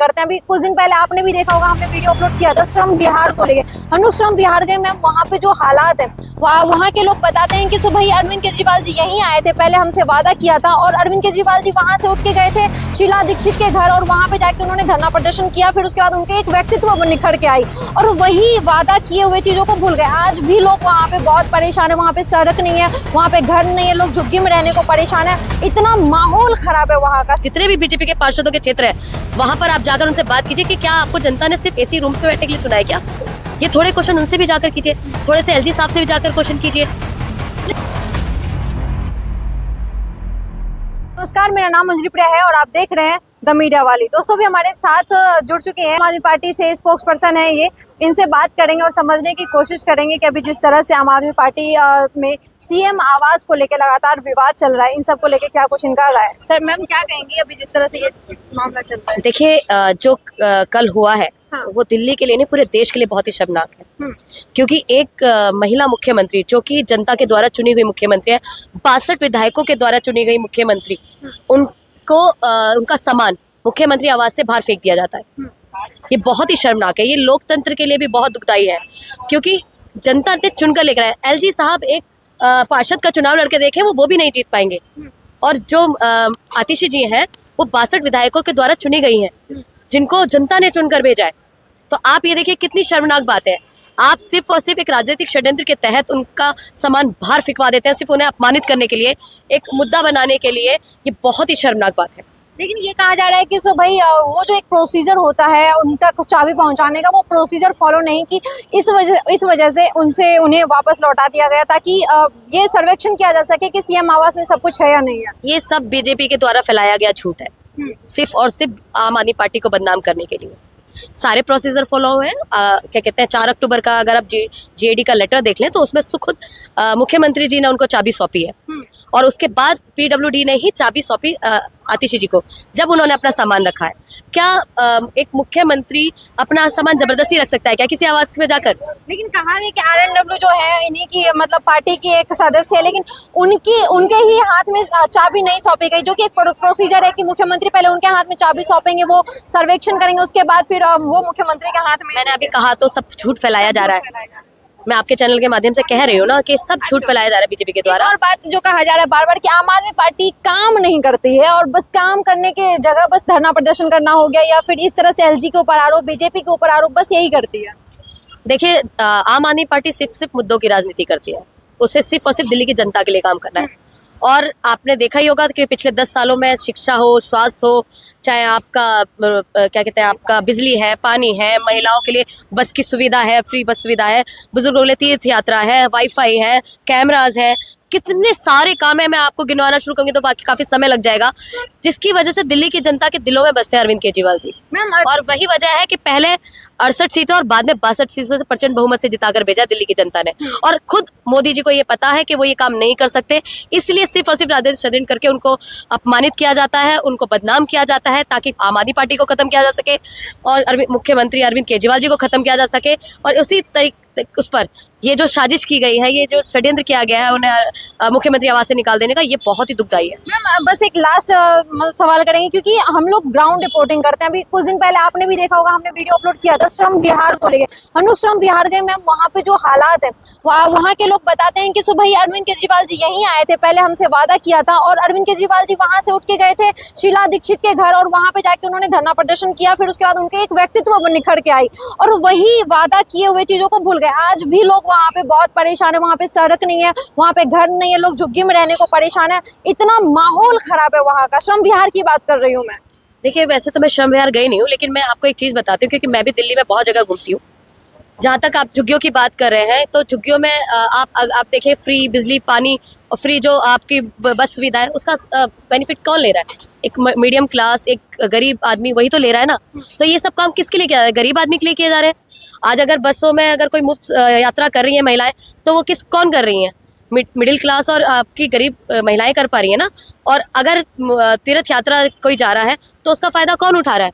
करते हैं। अभी कुछ दिन पहले आपने भी देखा होगा, हमने वीडियो अपलोड किया था श्रम विहार को लेके। हम लोग श्रम विहार गए मैम, वहाँ पे जो हालात है वहाँ के लोग बताते हैं कि सुबह ही अरविंद केजरीवाल जी यहीं आए थे, पहले हमसे वादा किया था और अरविंद केजरीवाल जी वहाँ से उठ के गए थे शीला दीक्षित के घर और वहाँ पे जाके उन्होंने धरना प्रदर्शन किया। फिर उसके बाद उनके एक व्यक्तित्व निखर के आई और वही वादा किए हुए चीजों को भूल गए। आज भी लोग वहाँ पे बहुत परेशान है, वहाँ पे सड़क नहीं है, वहाँ पे घर नहीं है, लोग झुग्गी में रहने को परेशान है, इतना माहौल खराब है वहाँ का। जितने भी बीजेपी के पार्षदों के क्षेत्र है वहाँ पर आप जाकर उनसे बात कीजिए कि क्या आपको जनता ने सिर्फ एसी रूम्स में बैठने के लिए चुना है क्या? ये थोड़े क्वेश्चन उनसे भी जाकर कीजिए, थोड़े से एलजी साहब से भी जाकर क्वेश्चन कीजिए। नमस्कार, मेरा नाम अंजलि प्रिया है और आप देख रहे हैं द मीडिया वाली। दोस्तों भी हमारे साथ जुड़ चुके हैं, आम आदमी पार्टी से स्पोक्स पर्सन है ये, इनसे बात करेंगे और समझने की कोशिश करेंगे कि अभी जिस तरह से आम आदमी पार्टी में सीएम आवास को लेकर लगातार विवाद चल रहा है, इन सब को लेकर क्या कुछ इनका रहा है। सर मैम क्या कहेंगी अभी जिस तरह से ये मामला चल रहा है? देखिए जो कल हुआ है हाँ। वो दिल्ली के लिए नहीं पूरे देश के लिए बहुत ही शर्मनाक है, क्योंकि एक महिला मुख्यमंत्री जो कि जनता के द्वारा चुनी गई मुख्यमंत्री है, 62 विधायकों के द्वारा चुनी गई मुख्यमंत्री, उनको उनका सामान मुख्यमंत्री आवास से बाहर फेंक दिया जाता है। ये बहुत ही शर्मनाक है, ये लोकतंत्र के लिए भी बहुत दुखदाई है, क्योंकि जनता ने चुनकर लेकर आए। एलजी साहब एक पार्षद का चुनाव लड़के देखे, वो भी नहीं जीत पाएंगे। और जो आतिशी जी हैं वो 62 विधायकों के द्वारा चुनी गई हैं, जिनको जनता ने चुनकर भेजा है। तो आप ये देखिए कितनी शर्मनाक बात है, आप सिर्फ और सिर्फ एक राजनीतिक षड्यंत्र के तहत उनका सामान बाहर फिकवा देते हैं, सिर्फ उन्हें अपमानित करने के लिए, एक मुद्दा बनाने के लिए। ये बहुत ही शर्मनाक बात है। लेकिन ये कहा जा रहा है कि सो भाई वो जो एक प्रोसीजर होता है उन तक चाबी पहुंचाने का, वो प्रोसीजर फॉलो नहीं की, इस वजह से उन्हें वापस लौटा दिया गया ताकि ये सर्वेक्षण किया जा सके कि सीएम आवास में सब कुछ है या नहीं है। ये सब बीजेपी के द्वारा फैलाया गया झूठ है, सिर्फ और सिर्फ आम आदमी पार्टी को बदनाम करने के लिए। सारे प्रोसीजर फॉलो हुए हैं। क्या कहते हैं, 4 अक्टूबर का अगर आप जेडी का लेटर देख लें तो उसमें खुद मुख्यमंत्री जी ने उनको चाबी सौंपी है और उसके बाद पीडब्ल्यूडी ने ही चाबी सौंपी आतिशी जी को, जब उन्होंने अपना सामान रखा है। क्या एक मुख्यमंत्री अपना सामान जबरदस्ती रख सकता है क्या किसी आवास में जाकर? लेकिन कहा गया कि आरएनडब्ल्यू जो है इन्हीं की मतलब पार्टी की एक सदस्य है, लेकिन उनके ही हाथ में चाबी नहीं सौंपी गई, जो कि एक प्रोसीजर है कि मुख्यमंत्री पहले उनके हाथ में चाबी सौंपेंगे, वो सर्वेक्षण करेंगे, उसके बाद फिर वो मुख्यमंत्री के हाथ में। मैंने अभी कहा तो सब झूठ फैलाया जा रहा है। मैं आपके चैनल के माध्यम से कह रही हूँ ना कि सब झूठ फैलाया जा रहा है बीजेपी के द्वारा। और बात जो कहा जा रहा है बार बार कि आम आदमी पार्टी काम नहीं करती है और बस काम करने के जगह बस धरना प्रदर्शन करना हो गया, या फिर इस तरह से एलजी के ऊपर आरोप, बीजेपी के ऊपर आरोप, बस यही करती है। देखिए आम आदमी पार्टी सिर्फ मुद्दों की राजनीति करती है, उसे सिर्फ और सिर्फ दिल्ली की जनता के लिए काम करना है। और आपने देखा ही होगा कि पिछले 10 सालों में शिक्षा हो, स्वास्थ्य हो, चाहे आपका क्या कहते हैं, आपका बिजली है, पानी है, महिलाओं के लिए बस की सुविधा है, फ्री बस सुविधा है, बुजुर्गों के लिए तीर्थ यात्रा है, वाईफाई है, कैमराज है, कितने सारे काम है। मैं आपको गिनवाना शुरू करूंगी तो बाकी काफी समय लग जाएगा, जिसकी वजह से दिल्ली की जनता के दिलों में बसते हैं अरविंद केजरीवाल जी। और वही वजह है कि पहले 68 सीटें और बाद में 62 सीटों से प्रचंड बहुमत से जिताकर भेजा दिल्ली की जनता ने। और खुद मोदी जी को ये पता है कि वो ये काम नहीं कर सकते, इसलिए सिर्फ और सिर्फ राजनीतिक षड्यंत्र करके उनको अपमानित किया जाता है, उनको बदनाम किया जाता है, ताकि आम आदमी पार्टी को खत्म किया जा सके और मुख्यमंत्री अरविंद केजरीवाल जी को खत्म किया जा सके। और उसी तरीके उस पर ये जो साजिश की गई है, ये जो षड्यंत्र किया गया है उन्हें मुख्यमंत्री आवास से निकाल देने का, ये बहुत ही दुखदाई है। मैम बस एक लास्ट सवाल करेंगे, क्योंकि हम लोग ग्राउंड रिपोर्टिंग करते हैं। अभी कुछ दिन पहले आपने भी देखा होगा, हमने वीडियो अपलोड किया था श्रम विहार को लेके। हम लोग श्रम विहार गए मैम, वहाँ पे जो हालात है वहाँ के लोग बताते हैं कि सुबह ही अरविंद केजरीवाल जी यहीं आए थे, पहले हमसे वादा किया था और अरविंद केजरीवाल जी वहाँ से उठ के गए थे शीला दीक्षित के घर और वहाँ पे जाके उन्होंने धरना प्रदर्शन किया। फिर उसके बाद उनके एक व्यक्तित्व निखर के आई और वही वादा किए हुए चीजों को भूल गए। आज भी लोग वहाँ पे बहुत परेशान है, वहाँ पे सड़क नहीं है, वहाँ पे घर नहीं है, लोग झुग्गी में रहने को परेशान है, इतना माहौल खराब है वहाँ का। श्रम विहार की बात कर रही हूँ मैं। देखिए वैसे तो मैं श्रम विहार गई नहीं हूँ, लेकिन मैं आपको एक चीज़ बताती हूँ, क्योंकि मैं भी दिल्ली में बहुत जगह घूमती हूँ। जहाँ तक आप झुग्गियों की बात कर रहे हैं, तो झुग्गियों में आप देखिए फ्री बिजली, पानी और फ्री जो आपकी बस सुविधा है, उसका बेनिफिट कौन ले रहा है? एक मीडियम क्लास, एक गरीब आदमी, वही तो ले रहा है ना। तो ये सब काम किसके लिए किया जा रहा है? गरीब आदमी के लिए किए जा रहे हैं। आज अगर बसों में अगर कोई मुफ्त यात्रा कर रही है महिलाएं, तो वो कौन कर रही हैं? मिडिल क्लास और आपकी गरीब महिलाएं कर पा रही है ना। और अगर तीर्थ यात्रा कोई जा रहा है तो उसका फ़ायदा कौन उठा रहा है?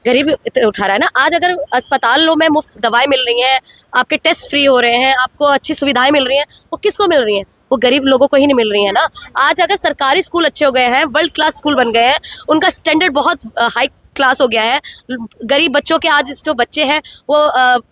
गरीब उठा रहा है ना। आज अगर अस्पतालों में मुफ्त दवाएं मिल रही हैं, आपके टेस्ट फ्री हो रहे हैं, आपको अच्छी सुविधाएं मिल रही हैं, वो किसको मिल रही हैं? वो गरीब लोगों को ही नहीं मिल रही है ना। आज अगर सरकारी स्कूल अच्छे हो गए हैं, वर्ल्ड क्लास स्कूल बन गए हैं, उनका स्टैंडर्ड बहुत हाई क्लास हो गया है। गरीब बच्चों के आज जो बच्चे हैं वो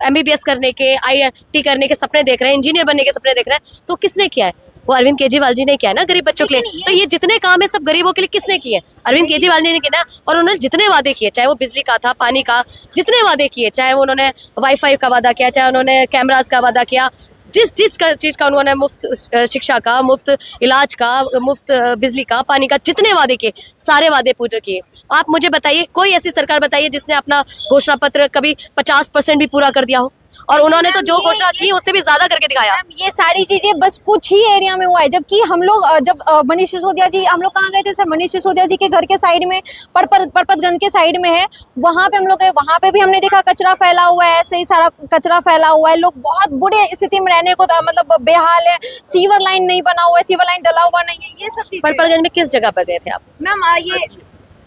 MBBS करने के, IIT करने के सपने देख रहे हैं, इंजीनियर बनने के सपने देख रहे हैं। तो किसने किया है? वो अरविंद केजरीवाल जी ने किया है ना गरीब बच्चों के लिए। तो ये जितने काम है सब गरीबों के लिए किसने किए? अरविंद केजरीवाल जी ने किया ना। और उन्होंने जितने वादे किए, चाहे वो बिजली का था, पानी का, जितने वादे किए, चाहे उन्होंने वाईफाई का वादा किया, चाहे उन्होंने कैमरास का वादा किया, जिस चीज का उन्होंने मुफ्त शिक्षा का, मुफ्त इलाज का, मुफ्त बिजली का, पानी का, जितने वादे किए सारे वादे पूरे किए। आप मुझे बताइए, कोई ऐसी सरकार बताइए जिसने अपना घोषणा पत्र कभी 50% भी पूरा कर दिया हो? और उन्होंने तो जो घोषणा की उससे भी ज्यादा करके दिखाया। ये सारी चीजें बस कुछ ही एरिया में हुआ है, जबकि हम लोग जब मनीष सिसोदिया जी, हम लोग कहाँ गए थे सर? मनीष सिसोदिया जी के घर के साइड में, परपतगंज के साइड में है, वहां पे हम लोग गए, वहां पे भी हमने देखा कचरा फैला हुआ है, ऐसे ही सारा कचरा फैला हुआ है, लोग बहुत बुरे स्थिति में रहने को मतलब बेहाल है, सीवर लाइन नहीं बना हुआ है, सीवर लाइन डला हुआ नहीं है, ये सब चीजें। परपतगंज में किस जगह पर गए थे आप? मैम ये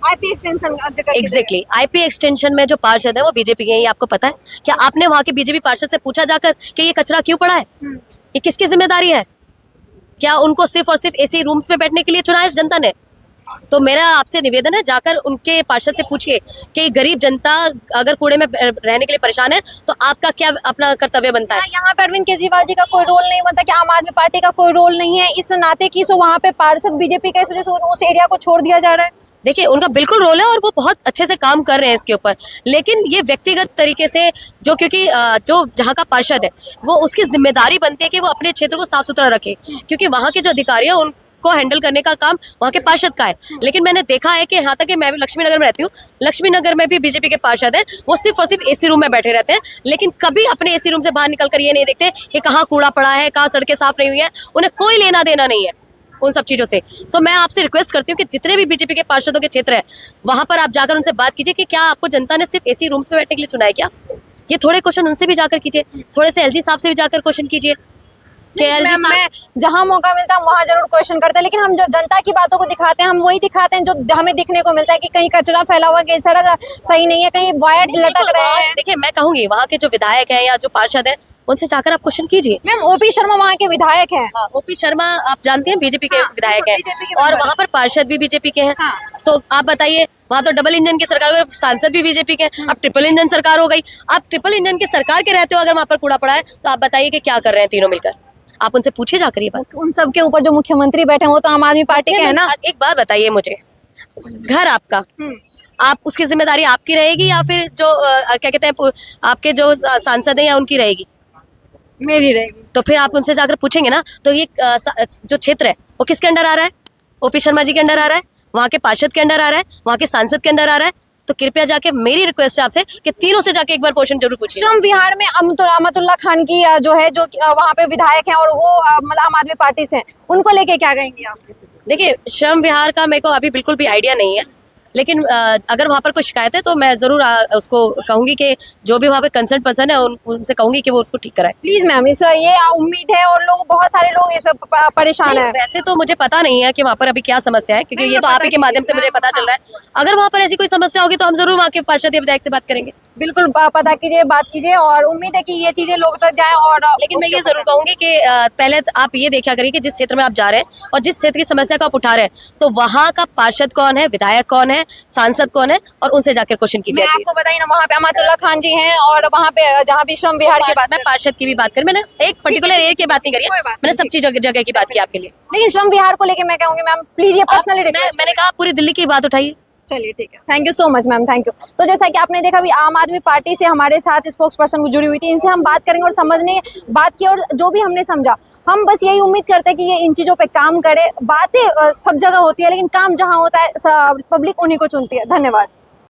IP extension exactly IP extension में जो पार्षद है वो बीजेपी के हैं, ये आपको पता है? क्या आपने वहाँ के बीजेपी पार्षद से पूछा जाकर कि ये कचरा क्यों पड़ा है? ये किसकी जिम्मेदारी है? क्या उनको सिर्फ और सिर्फ ऐसे रूम्स में बैठने के लिए चुना है जनता ने? तो मेरा आपसे निवेदन है, जाकर उनके पार्षद से पूछिए कि गरीब जनता अगर कूड़े में रहने के लिए परेशान है तो आपका क्या अपना कर्तव्य बनता है? यहाँ पे अरविंद केजरीवाल जी का कोई रोल नहीं बनता कि आम आदमी पार्टी का कोई रोल नहीं है इस नाते की? सो वहाँ पे पार्षद बीजेपी का, इस वजह से उस एरिया को छोड़ दिया जा रहा है। देखिए, उनका बिल्कुल रोल है और वो बहुत अच्छे से काम कर रहे हैं इसके ऊपर, लेकिन ये व्यक्तिगत तरीके से जो, क्योंकि जो जहाँ का पार्षद है वो उसकी जिम्मेदारी बनती है कि वो अपने क्षेत्र को साफ सुथरा रखे, क्योंकि वहाँ के जो अधिकारी हैं उनको हैंडल करने का काम वहाँ के पार्षद का है। लेकिन मैंने देखा है कि यहाँ तक कि मैं भी लक्ष्मी नगर में रहती हूँ, लक्ष्मी नगर में भी बीजेपी के पार्षद हैं, वो सिर्फ और सिर्फ AC रूम में बैठे रहते हैं, लेकिन कभी अपने AC रूम से बाहर निकल कर ये नहीं देखते कि कहाँ कूड़ा पड़ा है, कहाँ सड़कें साफ नहीं हुई है, उन्हें कोई लेना देना नहीं है उन सब चीज़ों से। तो मैं आपसे रिक्वेस्ट करती हूँ कि जितने भी बीजेपी के पार्षदों के क्षेत्र है वहाँ पर आप जाकर उनसे बात कीजिए कि क्या आपको जनता ने सिर्फ AC रूम्स में बैठने के लिए चुना है क्या? ये थोड़े क्वेश्चन उनसे भी जाकर कीजिए, थोड़े से LG साहब से भी जाकर क्वेश्चन कीजिए कि LG साहब। मैं जहाँ मौका मिलता है वहाँ जरूर क्वेश्चन करते हैं, लेकिन हम जो जनता की बातों को दिखाते हैं हम वही दिखाते हैं जो हमें दिखने को मिलता है कि कहीं कचरा फैला हुआ है, कहीं सड़क सही नहीं है, कहीं वायर लटक रहे हैं। देखिए, मैं कहूँगी वहाँ के जो विधायक हैं या जो पार्षद हैं उनसे जाकर आप क्वेश्चन कीजिए। मैम OP शर्मा वहाँ के विधायक हैं। OP शर्मा आप जानते हैं बीजेपी के हाँ, विधायक BJP हैं, के और विधायक। वहाँ पर पार्षद भी बीजेपी के हैं। हाँ। तो आप बताइए, वहाँ तो डबल इंजन की सरकार हो गई, सांसद भी बीजेपी के हैं, अब ट्रिपल इंजन सरकार हो गई। आप ट्रिपल इंजन की सरकार के रहते हो, अगर वहाँ पर कूड़ा पड़ा है तो आप बताइए कि क्या कर रहे हैं तीनों मिलकर? आप उनसे पूछे जाकर ये बात। उन सब के ऊपर जो मुख्यमंत्री बैठे हैं वो तो आम आदमी पार्टी के है ना। एक बात बताइए मुझे, घर आपका, आप उसकी जिम्मेदारी आपकी रहेगी या फिर जो क्या कहते हैं आपके जो सांसद हैं या उनकी रहेगी? मेरी रहेगी। तो फिर आप उनसे जाकर पूछेंगे ना। तो ये जो क्षेत्र है वो किसके अंडर आ रहा है? OP शर्मा जी के अंडर आ रहा है, वहाँ के पार्षद के अंडर आ रहा है, वहाँ के सांसद के अंडर आ रहा है। तो कृपया जाके, मेरी रिक्वेस्ट है आपसे कि तीनों से जाके एक बार क्वेश्चन जरूर पूछिए। श्रम विहार में अमतुल्ला खान की जो है, जो वहाँ पे विधायक हैं और वो मतलब आम आदमी पार्टी से हैं, उनको लेके क्या कहेंगे आप? देखिए, श्रम विहार का मेरे को अभी बिल्कुल भी आइडिया नहीं है, लेकिन अगर वहाँ पर कोई शिकायत है तो मैं ज़रूर उसको कहूँगी कि जो भी वहाँ पे कंसर्न पर्सन है उनसे कहूँगी कि वो उसको ठीक कराए। प्लीज मैम, इस ये उम्मीद है और लोग, बहुत सारे लोग इस पे परेशान है। वैसे तो मुझे पता नहीं है कि वहाँ पर अभी क्या समस्या है, क्योंकि ये तो आप ही के माध्यम से मुझे पता चल रहा है। अगर वहाँ पर ऐसी कोई समस्या होगी तो हम जरूर वहाँ के पार्षद या विधायक से बात करेंगे। बिल्कुल पता कीजिए, बात कीजिए, और उम्मीद है कि ये चीजें लोग तक जाए। और लेकिन मैं ये जरूर कहूंगी कि पहले आप ये देखा करिए कि जिस क्षेत्र में आप जा रहे हैं और जिस क्षेत्र की समस्या को आप उठा रहे हैं तो वहाँ का पार्षद कौन है, विधायक कौन है, सांसद कौन है, और उनसे जाकर क्वेश्चन कीजिए। मैं आपको बताइए ना, वहाँ पे अमतुल्ला खान जी हैं और वहाँ पे जहाँ भी श्रम विहार की बात, मैं पार्षद की भी बात करी, मैंने एक पर्टिकुलर एरिया की बात नहीं करी है, मैंने सब चीज जगह की बात की आपके लिए। लेकिन श्रम विहार को लेके मैं कहूंगी मैम, प्लीज ये पर्सनली मैंने कहा पूरी दिल्ली की बात उठाइए। चलिए ठीक है, thank you so much ma'am, thank you. तो जैसा कि आपने देखा, अभी आम आदमी पार्टी से हमारे साथ स्पोक्स पर्सन जुड़ी हुई थी, इनसे हम बात करेंगे और समझने बात की, और जो भी हमने समझा, हम बस यही उम्मीद करते हैं कि ये इन चीज़ों पे काम करे। बातें सब जगह होती है, लेकिन काम जहाँ होता है पब्लिक उन्हीं को चुनती है। धन्यवाद।